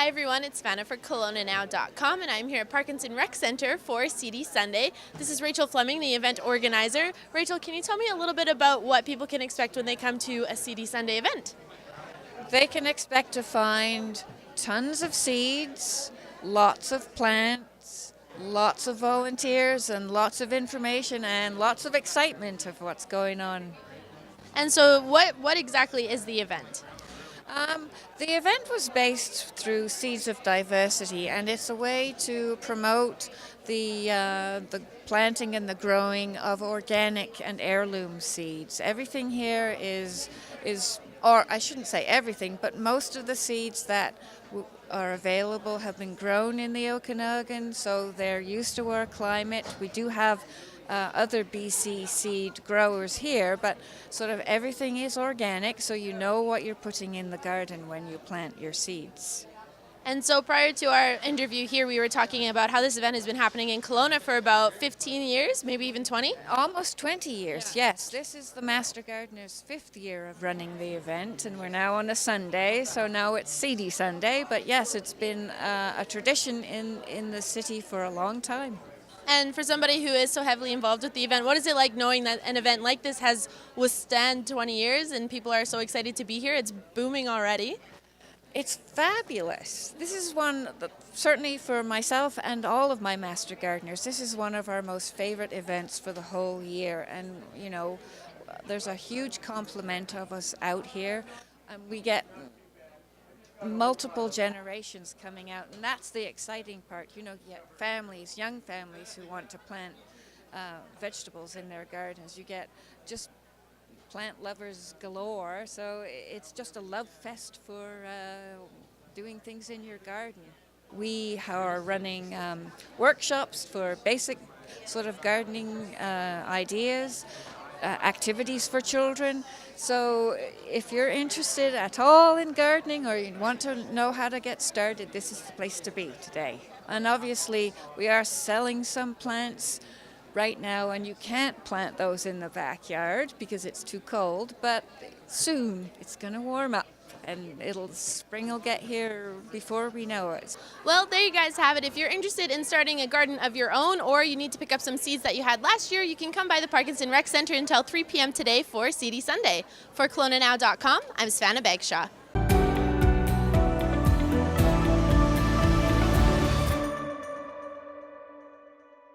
Hi everyone, it's Vanna for KelownaNow.com and I'm here at Parkinson Rec Centre for Seedy Sunday. This is Rachel Fleming, the event organizer. Rachel, can you tell me a little bit about what people can expect when they come to a Seedy Sunday event? They can expect to find tons of seeds, lots of plants, lots of volunteers, and lots of information and lots of excitement of what's going on. And so what exactly is the event? The event was based through Seeds of Diversity, and it's a way to promote the planting and the growing of organic and heirloom seeds. Everything here is, or I shouldn't say everything, but most of the seeds that are available have been grown in the Okanagan, so they're used to our climate. We do have other BC seed growers here, but sort of everything is organic, so you know what you're putting in the garden when you plant your seeds. And so prior to our interview here, we were talking about how this event has been happening in Kelowna for about 15 years, maybe even 20? Almost 20 years, yes. This is the Master Gardener's 5th year of running the event, and we're now on a Sunday, so now it's Seedy Sunday, but yes, it's been a tradition in the city for a long time. And for somebody who is so heavily involved with the event, what is it like knowing that an event like this has withstood 20 years and people are so excited to be here? It's booming already. It's fabulous. This is one that, certainly for myself and all of my Master Gardeners, this is one of our most favorite events for the whole year. And, you know, there's a huge complement of us out here. And we get multiple generations coming out, and that's the exciting part. You know, you get families, young families who want to plant vegetables in their gardens. You get just plant lovers galore, so it's just a love fest for doing things in your garden. We are running workshops for basic sort of gardening ideas, activities for children. So if you're interested at all in gardening or you want to know how to get started, this is the place to be today. And obviously we are selling some plants right now, and you can't plant those in the backyard because it's too cold, but soon it's going to warm up and spring will get here before we know it. Well, there you guys have it. If you're interested in starting a garden of your own, or you need to pick up some seeds that you had last year, you can come by the Parkinson Rec Centre until 3 p.m. today for Seedy Sunday. For KelownaNow.com, I'm Savannah Bagshaw.